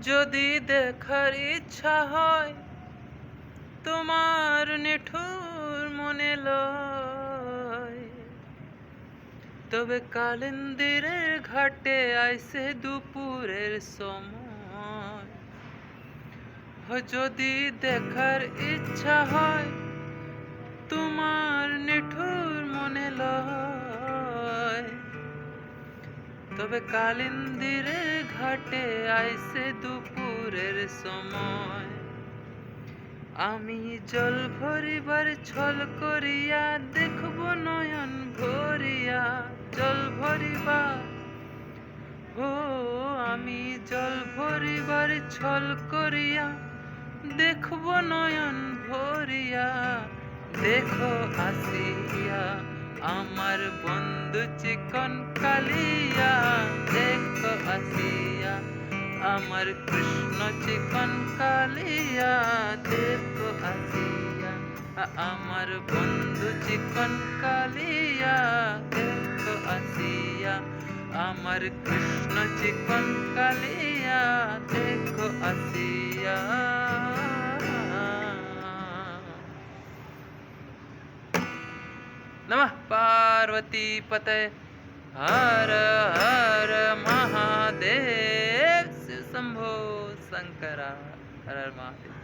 যদি দেখার ইচ্ছা হয় তোমার নিঠুর মনে লয়, তবে কালিন্দিরের ঘাটে আইসে দুপুরের সময়। যদি দেখার ইচ্ছা হয় তোমার নিঠুর মনে লয়, তবে কালিন্দিরের ঘাটে আইসে দুপুরের সময়। আমি জল ভরিবার ছল করিয়া দেখব নয়ন ভরিয়া, জল ভরিবা ও আমি জল ভরিবার ছল করিয়া দেখব নয়ন ভরিয়া। দেখো আসিয়া আমার বন্ধু চিকন কালিয়া, দেখো আসিয়া আমার কৃষ্ণ চিকন কালিয়া, দেখো আসিয়া আমার বন্ধু চিকন কালিয়া, দেখো আসিয়া আমার কৃষ্ণ চিকন কালিয়া, দেখো আসিয়া। नमः पार्वती पते हर हर महादेव शिव शंभो शंकरा हर हर महादेव।